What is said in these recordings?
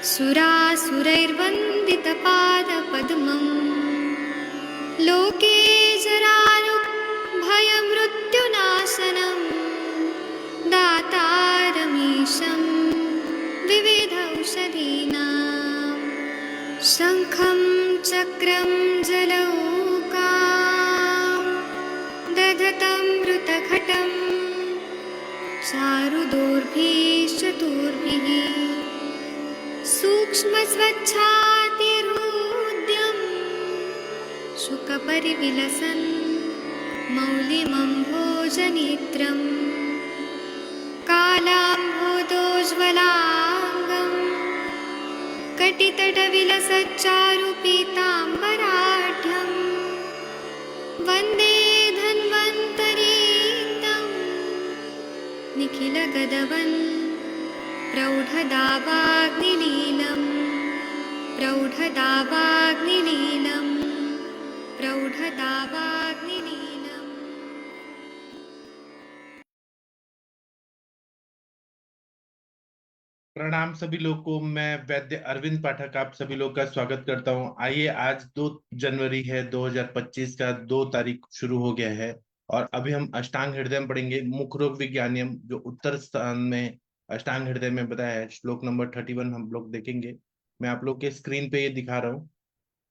सुरासुरैर्वन्दितपादपद्मम् लोके जरारुभयमृत्युनाशनं दातारमीशं विविधौषधीनां शङ्खं चक्रं जलौकां दधतं मृतघटं चारुदोर्भिश्चतुर्भिः सूक्ष्मस्वच्छातिरुद्यं शुकपरिविलसन् मौलिमम्भोजनेत्रं कालाम्भोदोज्ज्वलाङ्गं कटितटविलसच्चारुपीताम्बराढ्यं वन्दे धन्वन्तरीतं निखिलगदवन् प्रौढदावाग्निलीलं प्रौढदावाग्निलीलं प्रौढदावाग्निलीलम्। प्रणाम सभी लोग को। मैं वैद्य अरविंद पाठक आप सभी लोग का स्वागत करता हूं। आइए, आज 2 जनवरी है 2025 का 2 तारीख शुरू हो गया है और अभी हम अष्टांग हृदय में पढ़ेंगे। मुख रोग विज्ञानियम जो उत्तर स्थान में अष्टांग हृदय में बताया है, श्लोक नंबर 31 हम लोग देखेंगे। मैं आप लोग के स्क्रीन पे ये दिखा रहा हूँ,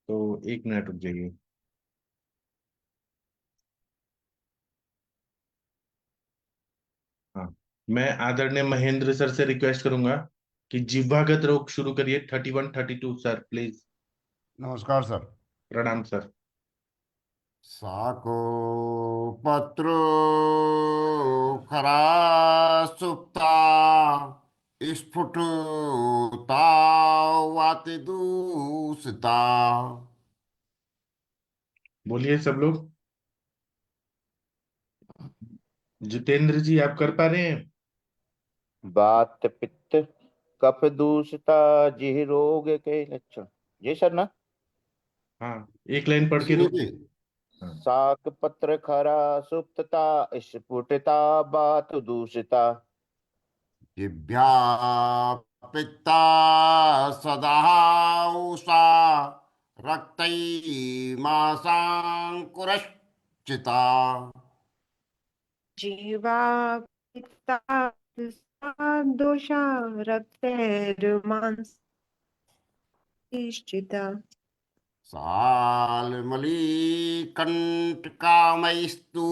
तो 1 मिनट रुक जाइए। हाँ, मैं आदरणीय महेंद्र सर से रिक्वेस्ट करूंगा कि जिह्वागत रोग शुरू करिए। 31 32 सर प्लीज। नमस्कार सर। प्रणाम सर। साको पत्रो खरा सुप्ता स्फुटता वाति दूषिता। बोलिए सब लोग। जितेंद्र जी, आप कर पा रहे हैं? वात पित्त कफ दूषिता जिह रोग के लक्षण। जी सर ना। हाँ, एक लाइन पढ़ के इसी रुक। नीचे हाँ। शाक पत्र खरा सुप्तता स्फुटता बात दूषिता जिभ्या पित्ता सदा उषा रक्तैमासाङ्कुरश्चिता। जीवा पित्ता दोषा रक्तैर्मांसनिश्चिता साल्मलीकण्टकामैस्तु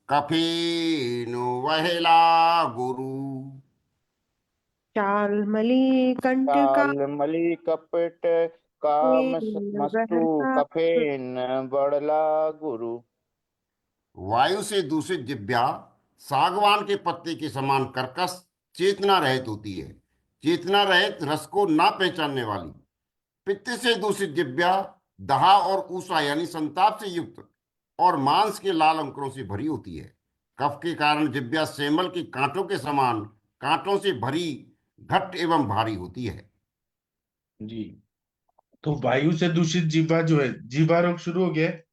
कफेनो वहेला गुरु। शाल्मलीकण्टका कालमली कपट काम मस्तु कफेन बड़ला गुरु। वायु से दूषित जिह्वा सागवान के पत्ते के समान कर्कश चेतना रहित होती है, चेतना रहित रस को ना पहचानने वाली। पित्त से दूषित जिह्वा दहा और ऊषा यानी संताप से युक्त और मांस के लाल अंकुरों से भरी होती है। कफ के कारण जिह्वा सेमल के कांटों के समान कांटों से भरी घट्ट एवं भारी होती है। जी, तो वायु से दूषित जीवा जो है, जीवा रोग शुरू हो गया है,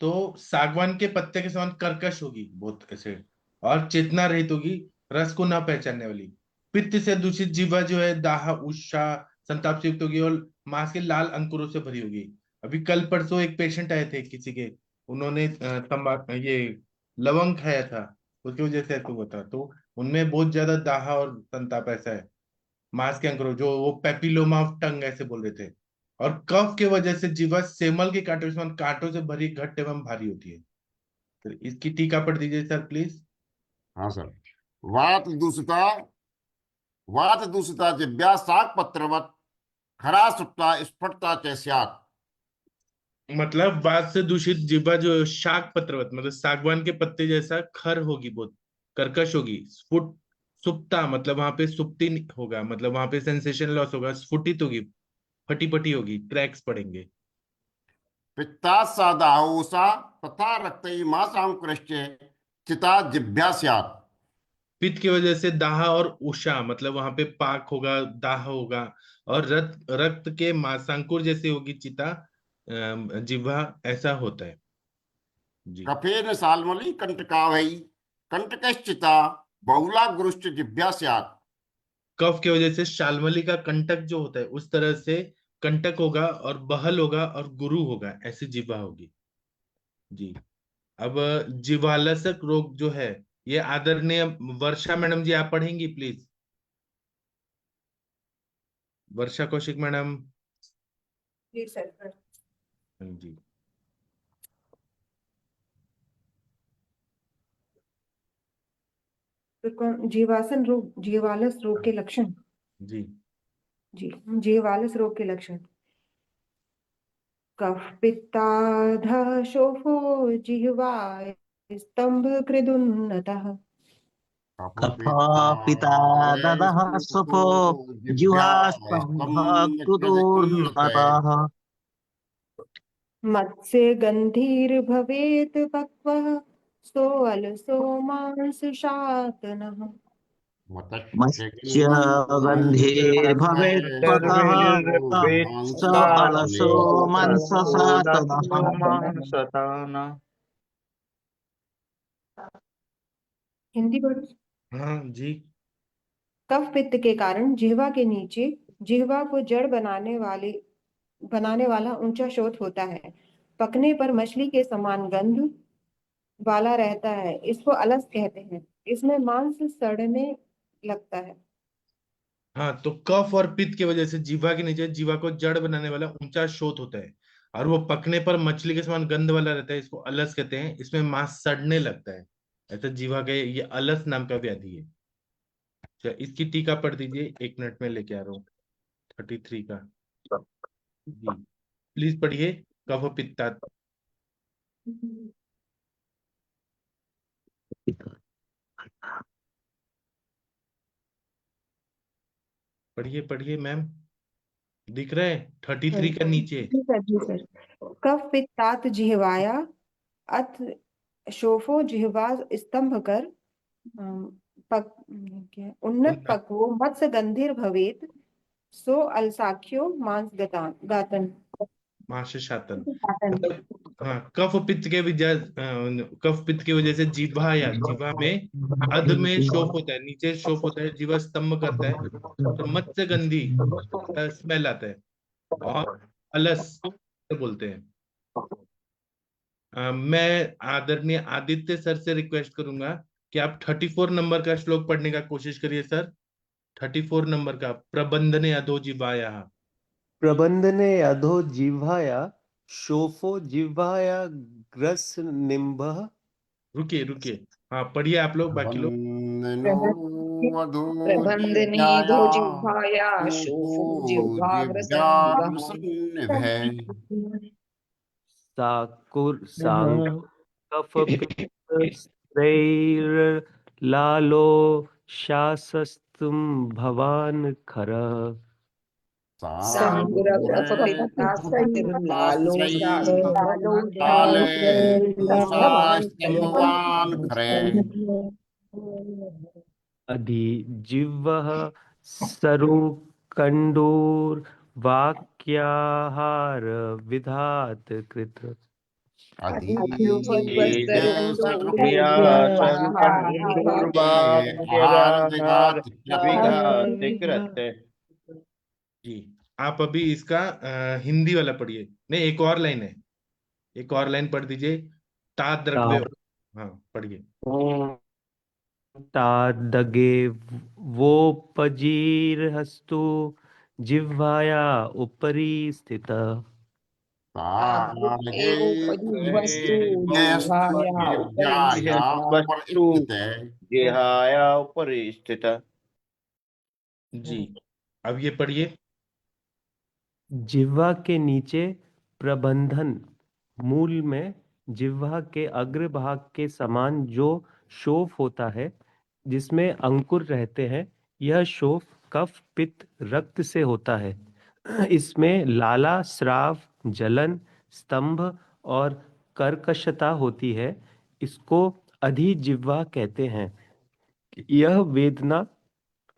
तो सागवान के पत्ते के समान कर्कश होगी बहुत ऐसे, और चेतना रहित होगी, रस को ना पहचानने वाली। पित्त से दूषित जीवा जो है दाह उषा संताप से युक्त होगी और मांस के लाल अंकुरों से भरी होगी। अभी कल परसों एक पेशेंट आए थे किसी के, उन्होंने तंबाकू ये लवंग खाया था, उसकी वजह से ऐसा हुआ था। तो उनमें बहुत ज्यादा दाह और संताप ऐसा है, मांस के अंकुरों, जो वो पेपिलोमा ऑफ टंग ऐसे बोल रहे थे। और कफ के वजह से जीवा सेमल के कांटों के समान कांटों से भरी घट्ट एवं भारी होती है। तो इसकी टीका पढ़ दीजिए सर प्लीज। हाँ सर। वात दूषिता जिह्वा साग पत्रवत खरा सुप्ता स्फुटता च स्यात्। मतलब बात से दूषित जीवा जो है, शाक पत्रवत मतलब सागवान के पत्ते जैसा खर होगी, बहुत कर्कश होगी। स्फुट सुप्ता मतलब वहां पे सुप्ति होगा, मतलब वहां पे सेंसेशन लॉस होगा। स्फुटित होगी, फटी फटी होगी, क्रैक्स पड़ेंगे। पित्ता सादाहोसा तथा रक्तैमासाङ्कुरश्च चिता जिह्वा स्यात्। पित्त की वजह से दाह और उषा मतलब वहां पे पाक होगा, दाह होगा, और रक्त रक्त के मांसांकुर जैसे होगी चिता, जिह्वा ऐसा होता है। जी। कफेन साल्मली कंटकावै कंटकश्चिता बहुला गुरुश्च जिह्वा स्यात्। कफ की वजह से शाल्मली का कंटक जो होता है उस तरह से कंटक होगा और बहल होगा और गुरु होगा, ऐसी जीवा होगी। जी। अब जीवालसक रोग जो है, ये आदरणीय वर्षा मैडम जी आप पढ़ेंगी प्लीज। वर्षा कौशिक मैडम। जी सर। जी। जीवासन रोग, जीवालस रोग के लक्षण। जी। जी, जीवालस रोग के लक्षण। कफ पित्ताधः शोफो जिह्वा स्तंभ कृदुन्नतः। कफपित्तादः कफपित्तादः सुफो जिह्वास्तम्भकृदोन्नतः मत्स्य गंधीर्भवेत् पक्वः सोऽलसो मांसशातनः। मत्स्य गन्धेर्भवेत्पकः स अलसो मांससातनः। हिंदी पढ़ो। हाँ जी। कफ पित्त के कारण जिह्वा के नीचे जिह्वा को जड़ बनाने वाला ऊंचा शोथ होता है। पकने पर मछली के समान गंध वाला रहता है, इसको अलस कहते हैं। इसमें मांस सड़ने लगता है। हाँ, तो कफ और पित्त की वजह से जीवा के नीचे जीवा को जड़ बनाने वाला ऊंचा शोथ होता है और वो पकने पर मछली के समान गंध वाला रहता है, इसको अलस कहते हैं। इसमें मांस सड़ने लगता है, ऐसा जीवा का ये अलस नाम का व्याधि है। अच्छा, इसकी टीका पढ़ दीजिए, 1 मिनट में लेके आ रहा हूँ। 33 का। जी, प्लीज पढ़िए। कफ पित्ता। पढ़िए पढ़िए मैम, दिख रहा है 33 का नीचे। जी सर, जी सर। कफ पित्तात जिह्वाया अथ शोफो जिह्वा स्तंभ कर पक उन्नत पक्वो मत्स्य गंधीर भवेत सो अलसाख्यो मांस गातन। मांसशातन मतलब, हाँ, कफ पित्त की वजह से जीवा या जीवा में अध में शोफ होता है, नीचे शोफ होता है, जीवा स्तंभ करता है और मत्स्य गंधी स्मेल आता है और अलस बोलते हैं। मैं आदरणीय आदित्य सर से रिक्वेस्ट करूंगा कि आप 34 नंबर का श्लोक पढ़ने का कोशिश करिए सर। 34 नंबर का, प्रबंधने अधो जीवाया। प्रबंधने अधो जिह्वाया शोफो जिह्वाया ग्रस निम्बः। रुकिए रुकिए, हाँ पढ़िए आप लोग, बाकी लोग। प्रबंधने दो जिह्वाया शोफो जिह्वाग्रसन्निभः। सांग कफ पित्त स्त्रैर्लालो शासस्तुम भवान खर। अधि जिह्वः सरु कंडूर वाक्याहार विधात कृत। जी, आप अभी इसका हिंदी वाला पढ़िए। नहीं, एक और लाइन है, एक और लाइन पढ़ दीजिए। ता द्रग्वे। हाँ पढ़िए। तादगे वो पजीरहस्तु जिह्वाया उपरि स्थित। जिह्वाया उपरि स्थित। जी, अब ये पढ़िए। जिह्वा के नीचे प्रबंधन मूल में जिह्वा के अग्रभाग के समान जो शोफ होता है, जिसमें अंकुर रहते हैं, यह शोफ कफ पित्त रक्त से होता है। इसमें लाला, स्राव, जलन, स्तंभ और कर्कशता होती है। इसको अधिजिह्वा कहते हैं। यह वेदना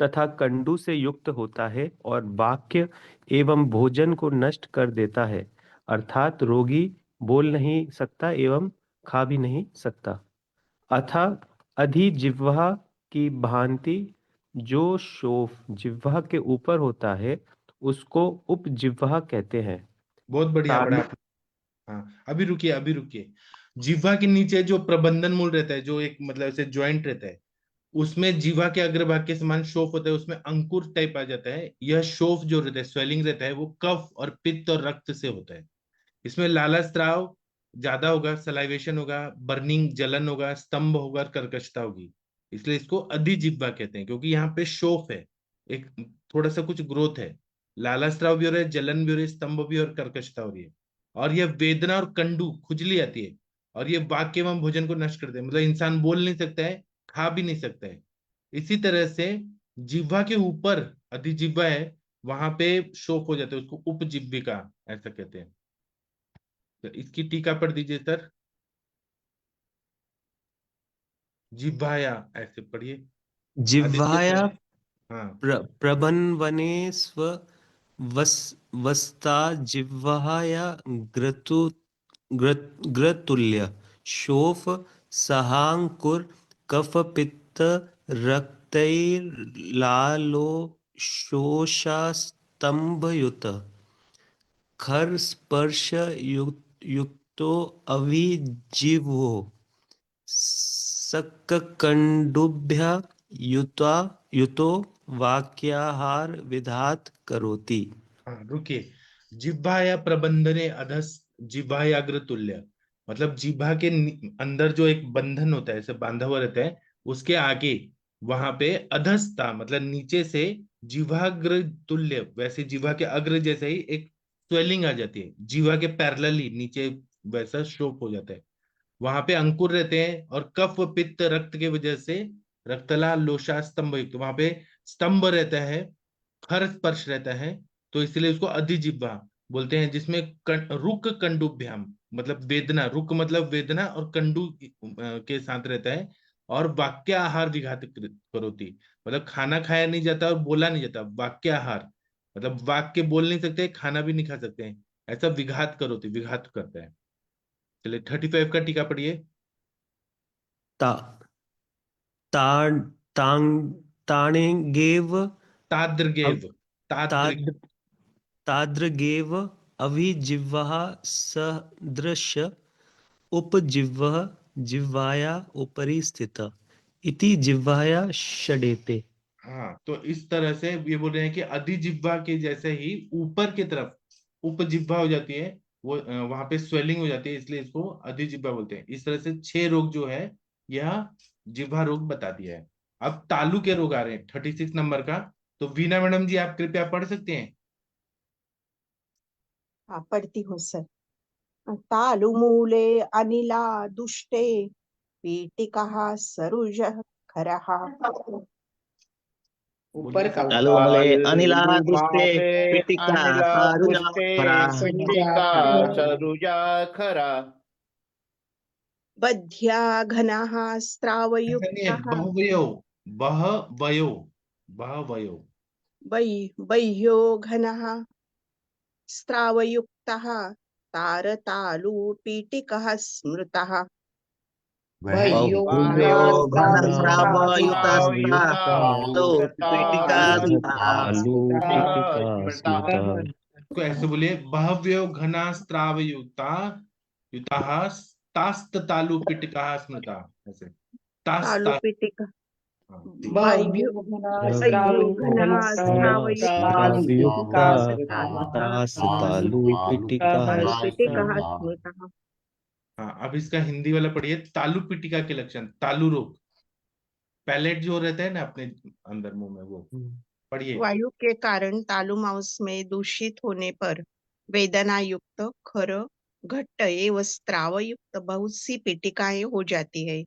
तथा कंडू से युक्त होता है और वाक्य एवं भोजन को नष्ट कर देता है, अर्थात रोगी बोल नहीं सकता एवं खा भी नहीं सकता। अतः अधिजिह्वा की भांति जो शोफ जिह्वा के ऊपर होता है उसको उपजिह्वा कहते हैं। बहुत बढ़िया पढ़ा तालु आपने। हाँ, अभी रुकिए। जिह्वा के नीचे जो प्रबंधन मूल रहता है, जो एक मतलब ऐसे ज्वाइंट रहता है, उसमें जीवा के अग्रभाग के समान शोफ होता है, उसमें अंकुर टाइप आ जाता है। यह शोफ जो रहता है, स्वेलिंग रहता है, वो कफ और पित्त और रक्त से होता है। इसमें लाला स्राव ज्यादा होगा, सलाइवेशन होगा, बर्निंग जलन होगा, स्तंभ होगा और कर्कशता होगी। इसलिए इसको अधिजिह्वा कहते हैं, क्योंकि यहाँ पे शोफ है, एक थोड़ा सा कुछ ग्रोथ है। लाला स्राव भी हो रहा है, जलन भी हो रही है, स्तंभ भी और कर्कशता हो रही है। और यह वेदना और कंडू खुजली आती है। और ये वाक्य एवं भोजन को नष्ट करते हैं, मतलब इंसान बोल नहीं सकता है, खा भी नहीं सकता है। इसी तरह से जिह्वा के ऊपर अधिजिह्वा है, वहां पे शोक हो जाते हैं, उसको उपजिह्विका ऐसा कहते हैं। तो इसकी टीका पढ़ दीजिए सर। जिह्वाया ऐसे पढ़िए। आदित्य जिह्वाया सर। हाँ। प्रबन्वने स्व वस्ता जिह्वाया ग्रतुल्य शोफ सहांकुर कफ पित्त रक्तैर्लालो शोषास्तंभयुत खर स्पर्श युक्तो अभिजीवो सक्ककंडुभ्य युतो वाक्याहार विधात करोति। हाँ, रुकिए। जिह्वाया प्रबंधने अधस जिह्वायाग्र तुल्य, मतलब जिह्वा के अंदर जो एक बंधन होता है, ऐसे बांधा हुआ रहता है, उसके आगे वहां पे अधस्ता मतलब नीचे से जिह्वाग्र तुल्य, वैसे जिह्वा के अग्र जैसे ही एक स्वेलिंग आ जाती है, जिह्वा के पैरेलल ही नीचे वैसा शोक हो जाता है। वहां पे अंकुर रहते हैं और कफ पित्त रक्त के वजह से रक्तला लोशा स्तंभ युक्त, वहां पे स्तंभ रहता है, खर स्पर्श रहता है, तो इसलिए उसको अधिजिह्वा बोलते हैं। जिसमें रुक कंडुभ्याम मतलब वेदना, रुक मतलब वेदना और कंडू के साथ रहता है। और वाक्य आहार विघात करोति, मतलब खाना खाया नहीं जाता और बोला नहीं जाता, वाक्य आहार मतलब वाक्य बोल नहीं सकते, खाना भी नहीं खा सकते हैं, ऐसा विघात करोति, विघात करता है। चलिए 35 का टीका पढ़िए। ता ताण तांग ताणेगेव ताद्रगेव। अव- ताद्र ताद्र ताद्रगेव अभिजिह्वः सदृश उपजिह्वः जिह्वाया उपरि स्थित इति जिह्वाया षडेते। हाँ, तो इस तरह से ये बोल रहे हैं कि अधिजिह्वा के जैसे ही ऊपर की तरफ उपजिह्वा हो जाती है, वो वहां पे स्वेलिंग हो जाती है, इसलिए इसको अधिजिह्वा बोलते हैं। इस तरह से 6 रोग जो है यह जिह्वा रोग बता दिया है। अब तालु के रोग आ रहे हैं 36 नंबर का। तो वीना मैडम जी, आप कृपया पढ़ सकते हैं। हाँ, पढ़ती हूँ सर। तालुमूले अनिला दुष्टे पीटिकः सरुज खरः। बोलिए ऊपर का सर। तालुमूले अनिला दुष्टे पिटिका अनिला सारुजा दुष्टे खरा। पिटिका सरुजा खरा। बध्या घनः ऐसा नहीं है, स्रावयुक्तः बहवयो, बहवयो, बहवयो। बह्यो घनः स्रावयुक्तः तारतालु पीटिकः स्मृतः। बह्यो बह्व्यो घन घनस्रावयुक्ता श्रावयुतस्ता लो पिटिका तालु स्मृता। पिटिका स्मृता। तो ऐसे बोलिए, बहव्यो घना स्त्रावयुक्ता युताः तास्ततालु पिटकाः स्मृता, ऐसे तास्त। तालु पीटिका हाँ, ठीक। बह्यो बह्व्यो बह्यो घनः घनस्रावयुक्ता स्रावयुक्तः स्रावयुक्ता तास तास तालु तालु पिटिका तालु पिटिका पीटिकः स्मृता। स्मृतः। हाँ, अब इसका हिंदी वाला पढ़िए। तालु पिटिका के लक्षण। तालु रोग, पैलेट जो रहता है ना अपने अंदर मुंह में, वो पढ़िए। वायु के कारण तालु मांस में दूषित होने पर वेदना युक्त खर घट्ट एवं स्राव युक्त बहुत सी पीटिकाएं हो जाती है।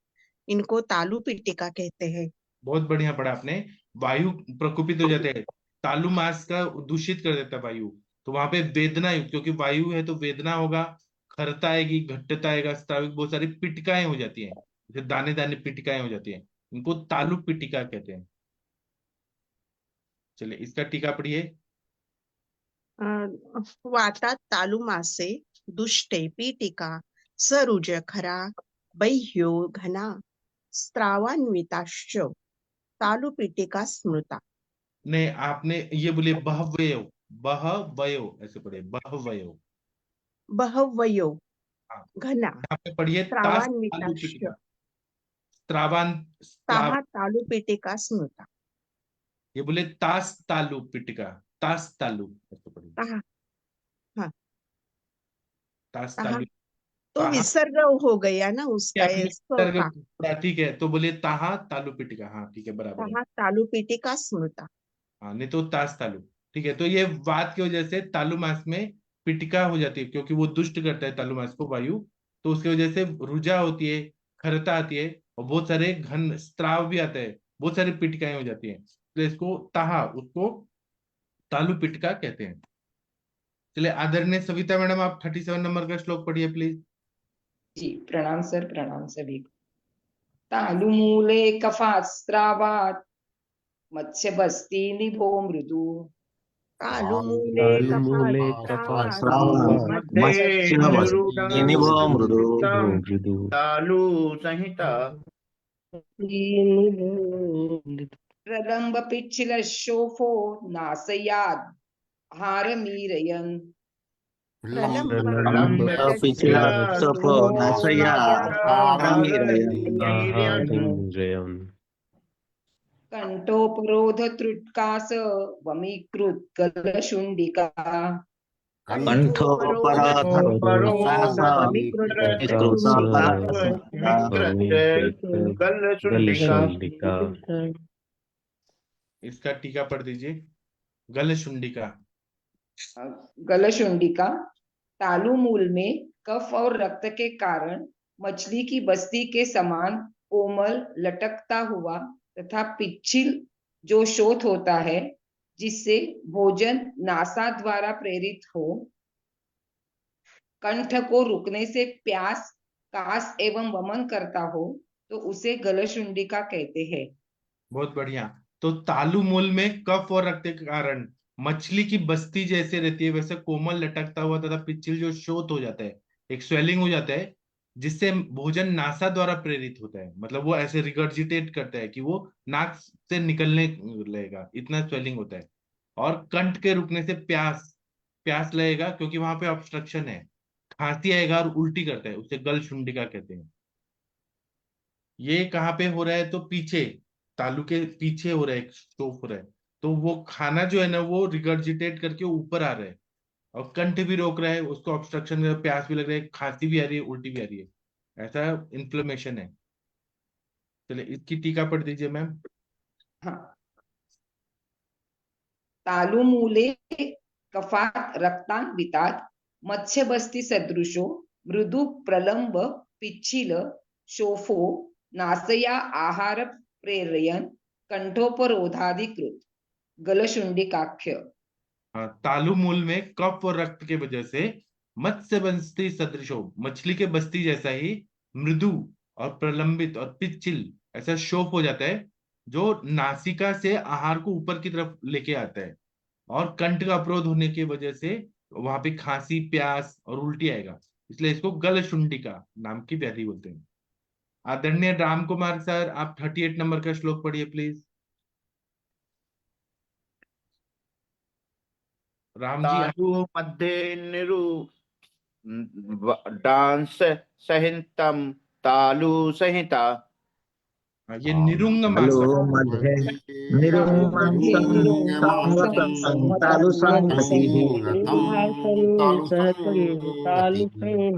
इनको तालु पीटिका कहते हैं। बहुत बढ़िया पढ़ा आपने। वायु प्रकोपित हो जाते हैं, तालु मास का दूषित कर देता है वायु, तो वहां पे वेदना युक्त, क्योंकि वायु है तो वेदना होगा, खरता आएगी, घट्टता आएगा, स्राविक, बहुत सारी पिटकाएं हो जाती हैं, जैसे दाने दाने पिटकाएं हो जाती हैं, इनको तालु पिटिका कहते हैं। चलिए इसका टीका पढ़िए। वातात तालु मासे दुष्टे पीटिका सरुज खरा बह्यो घना स्रावान्विताश्च तालुपीठिका स्मृता। नहीं, आपने ये बोलिए बहवयो, बहवयो ऐसे पढ़िए, बहवयो। बहवयो हाँ, घना यहाँ पे पढ़िए तास तालु त्रावान्विताश्च पिटिका, त्रावान ताहा त्राव, तालुपीठिका स्मृता। ये बोले तास तालु पिटिका, तास तालु ऐसे पढ़िए, ताहा, हाँ, तास ताहा तालु, तो ताहा। विसर्ग हो गया ना ये उसका, आपने ये स सर्ग का। पढ़ा, ठीक है, तो बोलिए ताहा तालु पिटिका, हाँ ठीक है, बराबर है। ताहा तालुपीठिका स्मृता। हाँ, नहीं तो तास तालु, ठीक है। तो ये वात की वजह से तालु मास में पिटिका हो जाती है, क्योंकि वो दुष्ट करता है तालु मास को वायु, तो उसकी वजह से रुजा होती है, खरता आती है, और बहुत सारे घन स्त्राव भी आता है, बहुत सारी पिटिकाएं हो जाती हैं, तो इसको ताहा, उसको तालु पिटिका कहते हैं। चलिए, आदरणीय सविता मैडम, आप 37 नंबर का श्लोक पढ़िए प्लीज। जी, प्रणाम सर, प्रणाम सभी को। तालुमूले कफास्त्रावात् मत्स्य बस्ती निभो मृदु। तालुमूले तालुमूले कफास्त्रावात् श्रावण मत्स्य मत्स्य बस्ती निभो मृदु। मृदु तालु संहिता प्रलम्ब पिच्छिल शोफो नासयाद हारमीरयन्। प्रलम्ब पिछला सफो नासया रमीरयन्। आहारनिरयम्। कंठोपरोध त्रुटकास वमीकृत गलशुंडिका। कंठोपराध गलशुंडिका। इसका टीका पढ़ दीजिए, गलशुंडिका। गलशुंडिका तालु मूल में कफ और रक्त के कारण मछली की बस्ती के समान कोमल लटकता हुआ तथा पिच्छिल जो शोथ होता है, जिससे भोजन नासा द्वारा प्रेरित हो, कंठ को रुकने से प्यास, कास एवं वमन करता हो, तो उसे गलशुंडिका कहते हैं। बहुत बढ़िया। तो तालु मूल में कफ और रक्त के कारण मछली की बस्ती जैसे रहती है, वैसे कोमल लटकता हुआ तथा पिच्छिल जो शोथ हो जाता है, एक स्वेलिंग हो जाता है, जिससे भोजन नासा द्वारा प्रेरित होता है, मतलब वो ऐसे रिगर्जिटेट करता है कि वो नाक से निकलने लगेगा, इतना स्वेलिंग होता है। और कंठ के रुकने से प्यास, प्यास लगेगा क्योंकि वहां पे ऑब्स्ट्रक्शन है, खांसी आएगा और उल्टी करता है, उसे गल शुंडिका कहते हैं। ये कहाँ पे हो रहा है, तो पीछे, तालू के पीछे हो रहा है, एक स्टोव हो रहा है, तो वो खाना जो है ना वो रिगर्जिटेट करके ऊपर आ रहा है, और कंठ भी रोक रहा है, उसको ऑब्स्ट्रक्शन, प्यास भी लग रहा है, खांसी भी आ रही है, उल्टी भी आ रही है, ऐसा इन्फ्लेमेशन है। चलिए, इसकी टीका पढ़ दीजिए मैम। हाँ, तालु मूले कफात रक्तान्वितात मत्स्य बस्ती सदृशो मृदु प्रलंब पिच्छिल शोफो नासया आहार प्रेरयन कंठोपरोधाधिकृत गलशुंडिकाख्य। हाँ, तालु मूल में कफ और रक्त के वजह से मत्स्य बस्ती सदृशो, मछली के बस्ती जैसा ही मृदु और प्रलंबित और पिच्छिल ऐसा शोफ हो जाता है, जो नासिका से आहार को ऊपर की तरफ लेके आता है, और कंठ का अवरोध होने की वजह से वहां पे खांसी, प्यास और उल्टी आएगा, इसलिए इसको गलशुंडिका नाम की व्याधि बोलते हैं। आदरणीय राम कुमार सर, आप 38 नंबर का श्लोक पढ़िए प्लीज। राम जी, तालु मध्ये निरु डांस संहितम तालु संहिता ये निरुंग तालु मास, मध्ये निरुमांसं संवत्सं तालु संहतिः।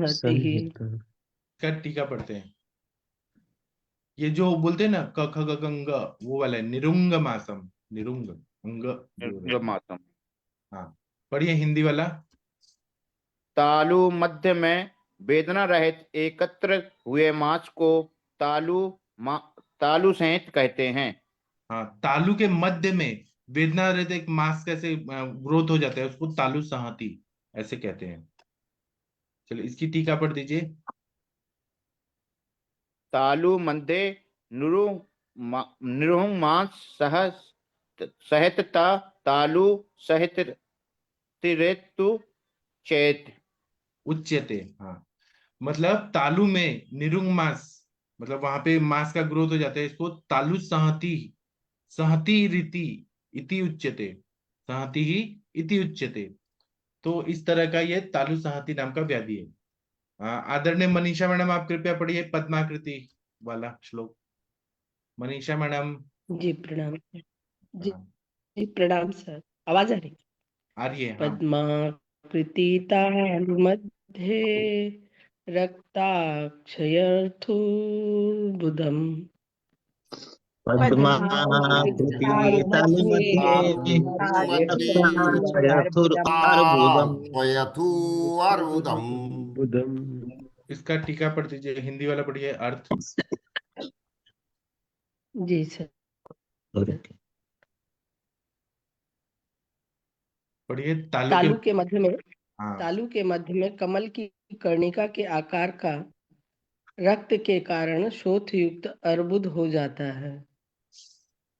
संहिता। का टीका पढ़ते हैं। ये जो बोलते हैं ना क ख ग ग ng, वो वाला है निरुंग मासम, निरुंग अंग जो है। मातम। हाँ, पढ़िए हिंदी वाला। तालु मध्य में वेदना रहित एकत्र हुए मांस को तालु संहित कहते हैं। हाँ, तालु के मध्य में वेदना रहते एक मांस कैसे ग्रोथ हो जाता है, उसको तालु संहति ऐसे कहते हैं। चलो, इसकी टीका पढ़ दीजिए। तालु मध्य निरुंग मांस सहित तालु सहित तिरेतु चेत उच्यते। हाँ, मतलब तालु में निरुंग मांस, मतलब वहां पे मांस का ग्रोथ हो जाता है, इसको तालु संहति सहति रीति इति उच्यते, सहति ही इति उच्यते। तो इस तरह का ये तालु सहति नाम का व्याधि है। आदरणीय मनीषा मैडम, आप कृपया पढ़िए पद्माकृति वाला श्लोक। मनीषा मैडम। जी प्रणाम जी। हाँ, जी प्रणाम सर, आवाज आ रही? आ रही है। हाँ, पद्माकृति तालु मध्ये रक्ताक्षयर्थुर्बुदम् पद्माकृति तालु मध्ये रक्ताक्षयथुर्बुदम् अर्बुदम। इसका टीका पढ़ दीजिए, हिंदी वाला पढ़िए अर्थ। जी सर। पढ़िए तालु तालु के मध्य में, हाँ, तालु के मध्य में कमल की कर्णिका के आकार का रक्त के कारण शोथ युक्त अर्बुद हो जाता है।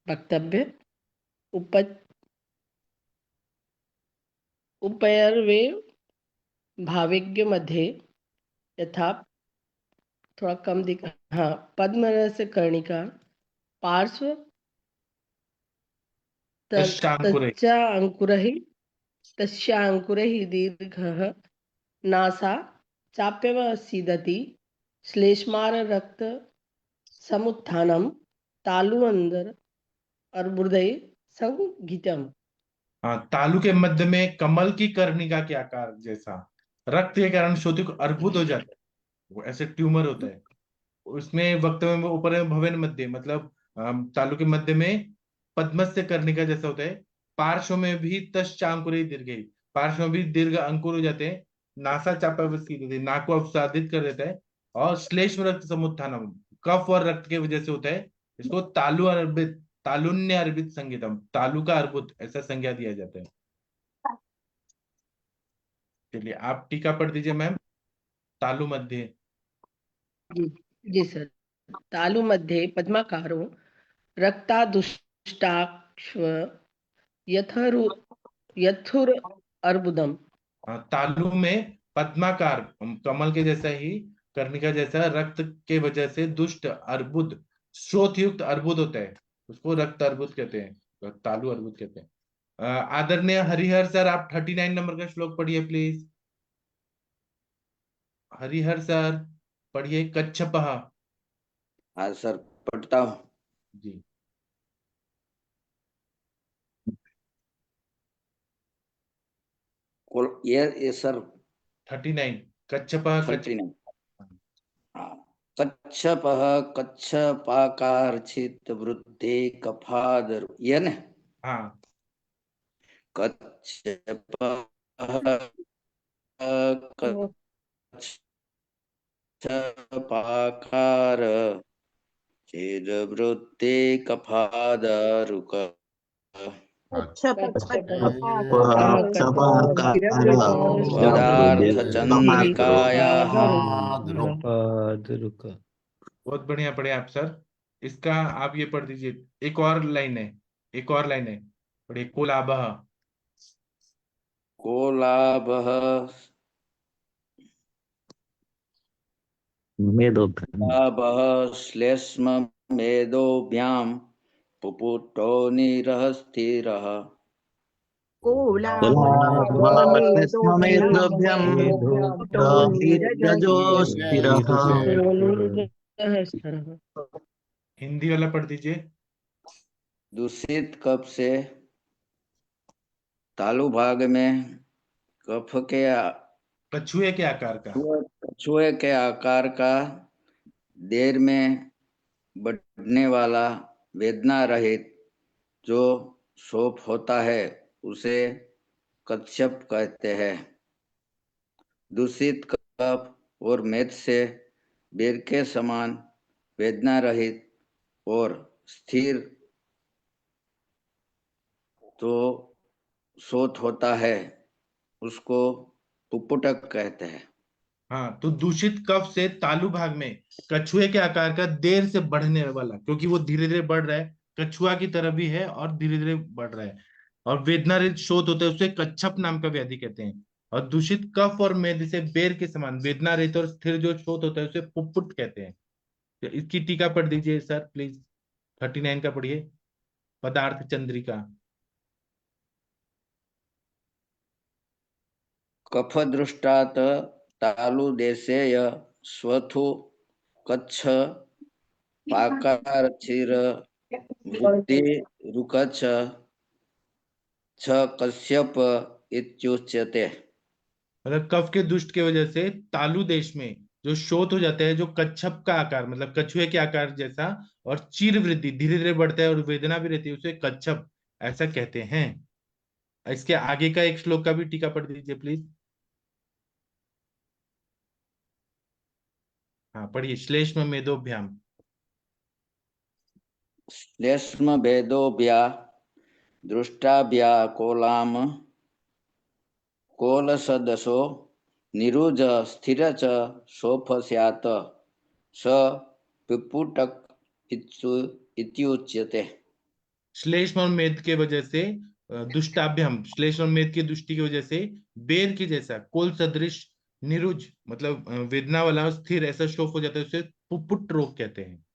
वक्तव्य, उपयर्वे भाविज्ञ मध्ये यथा, थोड़ा कम दिखा, हाँ, पद्मरस कर्णिका पार्श्व तस्याङ्कुरैः दीर्घः नासा चाप्यवसीदति श्लेष्मार रक्त समुत्थानं तालुअंदर अर्बुदे संगीतम। हाँ, तालु के मध्य में कमल की कर्णिका के आकार जैसा रक्त के कारण शोथी को अर्बुद हो जाता है, वो ऐसे ट्यूमर होता है उसमें। वक्तव्य में ऊपर में भवन मध्य, मतलब तालु के मध्य में पद्मस्य कर्णिका जैसा होता है। पार्श्व में भी तश्चांकुरे दीर्घ, पार्श्व में भी दीर्घ अंकुर हो जाते हैं। नासा चापावस्की, नाक को अवसादित कर देता है। और श्लेष्म रक्त समुत्थानम, कफ और रक्त के वजह से होता है। इसको तालु अर्बित, तालुन्य अर्बित संगीतम, तालु का अर्बुद ऐसा संज्ञा दिया जाता है। चलिए आप टीका पढ़ दीजिए मैम, तालु मध्य। जी सर। तालु मध्ये पद्माकारो रक्तादुष्टाक्ष्व यथुर अर्बुदम। तालु में पद्माकार कमल के जैसा ही कर्णिका जैसा रक्त के वजह से दुष्ट अर्बुद, स्रोत युक्त अर्बुद होता है, उसको रक्त अर्बुद कहते हैं, तालु अर्बुद कहते हैं। आदरणीय हरिहर सर, आप 39 नंबर का श्लोक पढ़िए प्लीज। हरिहर सर पढ़िए कच्छपः। हाँ सर, पढ़ता हूँ जी। ये सर 39 कच्छपः। 39। हाँ, कच्छपः कच्छपाकारचित वृद्धे कफादर, ये न। हाँ, कच्छपः कच्छपाकार चिद वृद्धे कफादरुक। बहुत बढ़िया पढ़े आप सर। इसका आप ये पढ़ दीजिए, एक और लाइन है, एक और लाइन है, पढ़िए कोलाबह। कोलाबः श्लेष्म मेदोभ्यां पुपुटो निरस्थिरः। हिंदी वाला पढ़ दीजिए। दूषित कफ से तालु भाग में कफ के कछुए के आकार का, कछुए के आकार का देर में बढ़ने वाला वेदना रहित जो शोफ होता है उसे कच्छप कहते हैं। दूषित कफ और मेद से बेर के समान वेदना रहित और स्थिर तो शोथ होता है उसको पुपुटक कहते हैं। हाँ, तो दूषित कफ से तालु भाग में कछुए के आकार का देर से बढ़ने वाला, क्योंकि वो धीरे धीरे बढ़ रहा है, कछुआ की तरह भी है और धीरे धीरे बढ़ रहा है, और वेदना रहित शोथ होता है उसे कच्छप नाम का व्याधि कहते हैं। और दूषित कफ और मेद से बेर के समान वेदना रहित और स्थिर जो शोथ होता है उसे पुपुट कहते हैं। तो इसकी टीका पढ़ दीजिए सर प्लीज, 39 का पढ़िए। पदार्थ चंद्रिका। कफ दृष्टात तालु देशेय स्वथु कच्छ पाकार चिर बुद्धि रुकच छ कश्यप इत्युच्यते। मतलब कफ के दुष्ट की वजह से तालु देश में जो शोथ हो जाता है, जो कच्छप का आकार मतलब कछुए के आकार जैसा, और चीर वृद्धि धीरे धीरे बढ़ता है और वेदना भी रहती है, उसे कच्छप ऐसा कहते हैं। इसके आगे का एक श्लोक का भी टीका पढ़ दीजिए प्लीज। हाँ पढ़िए, श्लेष्म मेदोभ्याम। श्लेष्म भेदोभ्या दृष्टाभ्या कोलाम कोल सदसो निरुज स्थिर च सोफ स्यात् स पिपुटक इत्युच्यते। श्लेष्म और मेद के वजह से दुष्टाभ्यम, श्लेष्म और मेद की दुष्टि की वजह से बेर के जैसा कोल सदृश निरुज मतलब वेदना वाला स्थिर ऐसा शोफ हो जाता है, उसे पुपुट रोग कहते हैं।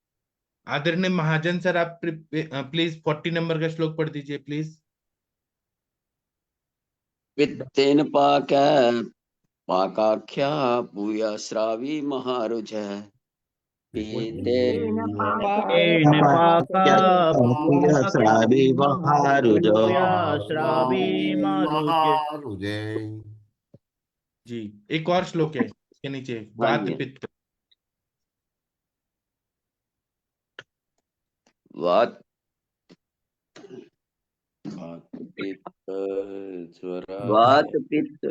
आदरणीय महाजन सर, आप प्लीज 40 नंबर का श्लोक पढ़ दीजिए प्लीज। वित्तेन पाक पाकाख्या भूयस्रावी महारुज पीतेन पाका श्रावी महारुज श्रावी महारुजे। जी एक और श्लोक है इसके नीचे, वात पित्त। वात वात पित्त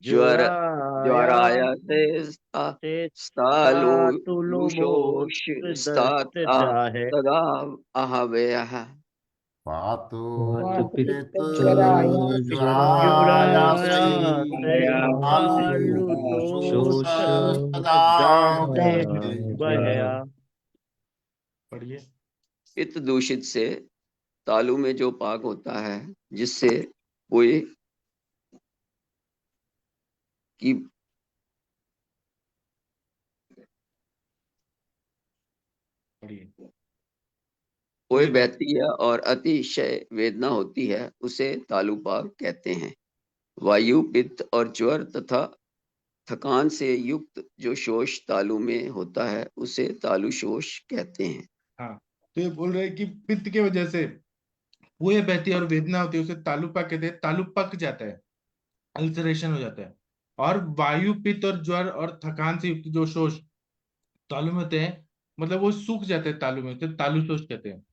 ज्वर ज्वराय से स्तालुषोषिस्तात तदा आहवयः। पातु वात पित्त पित्त ज्वरायासै शोष सदा बहया। पढ़िए। पित्त दूषित से तालु में जो पाक होता है, जिससे कोई की कोई बहती है और अतिशय वेदना होती है, उसे तालुपाक कहते हैं। वायु पित्त और ज्वर तथा थकान से युक्त जो शोष तालु में होता है, उसे तालु शोष कहते हैं। हाँ तो ये बोल रहे हैं कि पित्त की वजह से पुए बहती है और वेदना होती है, उसे तालुपा कहते हैं। तालु पक जाता है, अल्सरेशन हो जाता है। और वायु पित्त और ज्वर और थकान से युक्त जो शोष तालु में होते हैं, मतलब वो सूख जाते हैं तालु में, तो तालु शोष कहते हैं।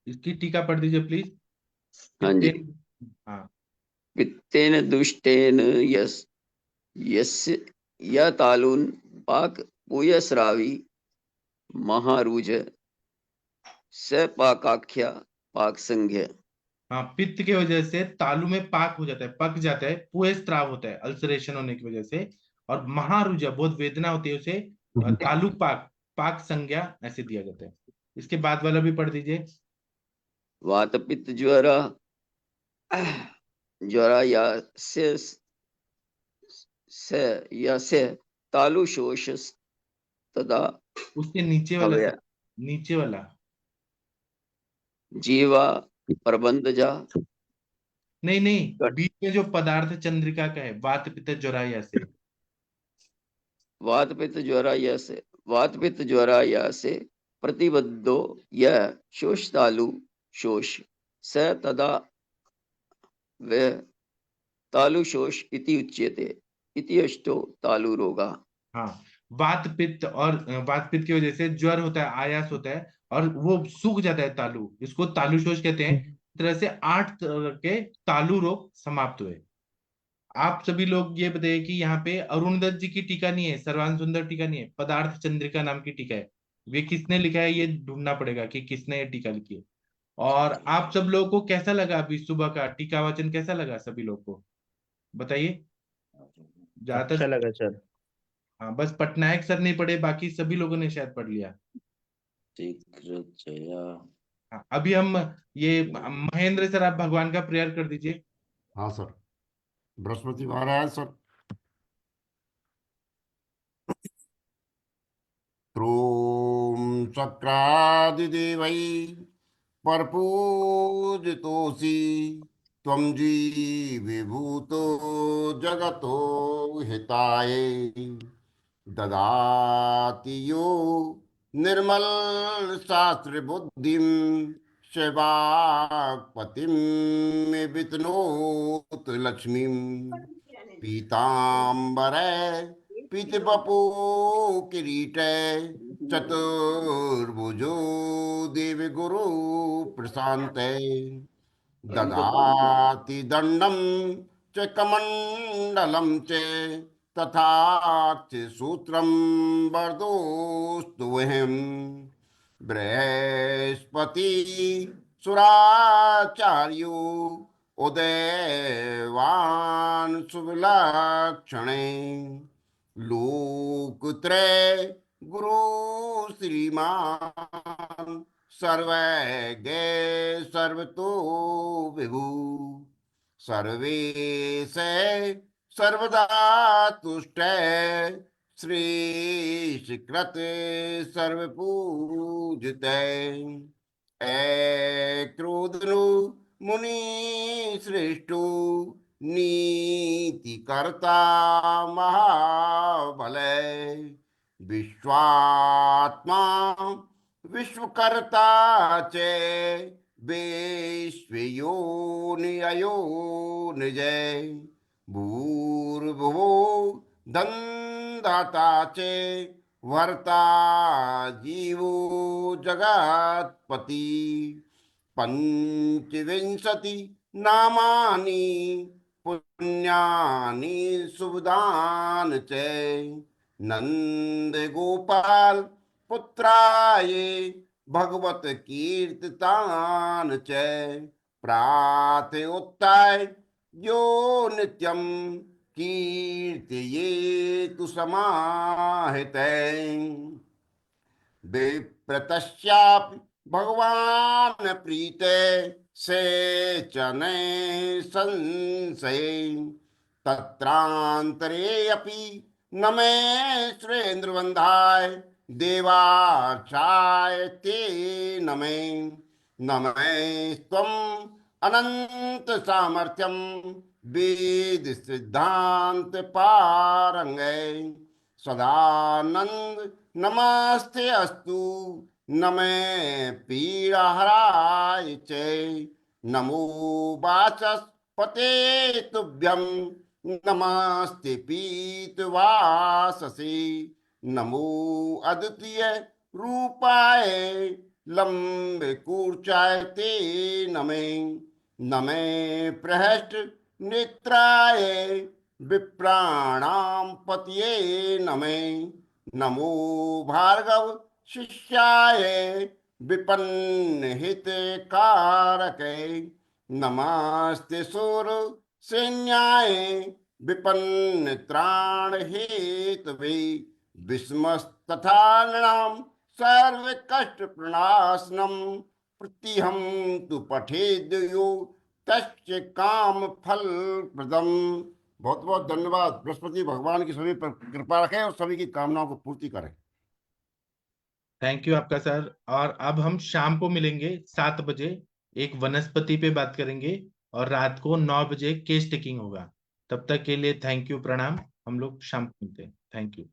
इसकी टीका पढ़ दीजिए प्लीज। हाँ जी। हाँ पित्तेन दुष्टेन यस यस्य य तालुन पाक पुयस्रावी महारुज स पाकाख्या पाक संज्ञ। हाँ पित्त की वजह से तालु में पाक हो जाता है, पक जाता है, पुए स्त्राव होता है अल्सरेशन होने की वजह से, और महारुजा बहुत वेदना होती है, उसे तालु पाक पाक संज्ञा ऐसे दिया जाता है। इसके बाद वाला भी पढ़ दीजिए। वात पित्त ज्वर ज्वरा या से तालु शोष तदा उसके नीचे वाला हवया नीचे वाला जीवा प्रबंध जा। नहीं नहीं, बीच में जो पदार्थ चंद्रिका का है, वात पित्त ज्वराया से। वात पित्त ज्वराया से वात पित्त ज्वराया से प्रतिबद्धो यह शोष तालु शोष स तदा व तालु शोष इति उच्यते इति अष्टो तालु रोगा। हाँ वात पित्त, और वात पित्त की वजह से ज्वर होता है, आयास होता है, और वो सूख जाता है तालु, इसको तालु शोष कहते हैं। इस तरह से 8 तरह के तालु रोग समाप्त हुए। आप सभी लोग ये बताइए कि यहाँ पे अरुण दत्त जी की टीका नहीं है, सर्वान सुंदर टीका नहीं है, पदार्थ चंद्रिका नाम की टीका है। ये किसने लिखा है, ये ढूंढना पड़ेगा कि किसने ये टीका लिखी है। और आप सब लोगों को कैसा लगा अभी सुबह का टीका वाचन, कैसा लगा सभी लोग को बताइए। अच्छा ज्यादातर लगा सर। हाँ, बस पटनायक सर नहीं पढ़े, बाकी सभी लोगों ने शायद पढ़ लिया। हाँ, अभी हम ये महेंद्र सर, आप भगवान का प्रेयर कर दीजिए। हाँ सर। बृहस्पति महाराज सर। ्रूं चक्रादिदेवै परपूजितोऽसि त्वं जीवभूतो जगतो हिताय ददाति यो निर्मल शास्त्र बुद्धिं सेवापतिं वितनोत लक्ष्मीं पीताम्बरे पीतबपो किरीटे चतुर्भुजो देवगुरु प्रशान्ते ददाति दण्डं च कमण्डलं च तथार्थ सूत्रं वरदोऽस्तुभ्यं बृहस्पति सुराचार्यो उदयवान् शुभलक्षणे लोकत्रय गुरु श्रीमान सर्वज्ञ सर्वतो विभु सर्वेश सर्वदा तुष्ट श्रीकृत सर्वपूजित क्रोधनु मुनि श्रेष्ठो नीति कर्ता महाबल विश्वात्मा विश्वकर्ता च विश्वयोनिअयो निज भूर्भुवो धनदाता च वर्ता जीवो जगत्पति पंचविंशति नामानि पुण्यानि शुभदान च नंद गोपाल पुत्राय भगवत कीर्तितान च प्रातोत्थाय यो नित्यं कीर्तयेतु समाहिते विप्रतस्यापि भगवान् प्रीते सेचने संशये तत्रान्तरे अपि न मे सुरेन्द्रवन्धाय देवार्चाय ते न मे त्वम् अनंत सामर्थ्यम वेद सिद्धांत पारंगै सदानंद नमस्ते अस्तु न मे पीड़ाहराय च नमो वाचस्पते तुभ्यं नमस्ते पीतवाससे नमो अद्वितीय रूपाय लंबे कूर्चाय ते नमे प्रहष्ट नेत्राय विप्राणां पतये नमे नमो भार्गव शिष्याय विपन्न हितकारके नमस्ते सूर सैन्याय विपन्न त्राण हेतवे विस्मस्तथा नृणां सर्व कष्ट प्रणाशनम प्रतिहं तु पठेद्यो तस्य काम फल प्रदम। बहुत बहुत धन्यवाद। बृहस्पति भगवान की सभी पर कृपा रखें और सभी की कामनाओं को पूर्ति करें। थैंक यू आपका सर। और अब हम शाम को मिलेंगे 7 बजे, एक वनस्पति पे बात करेंगे और रात को 9 बजे केस टेकिंग होगा। तब तक के लिए थैंक यू, प्रणाम। हम लोग शाम को मिलते हैं। Thank you.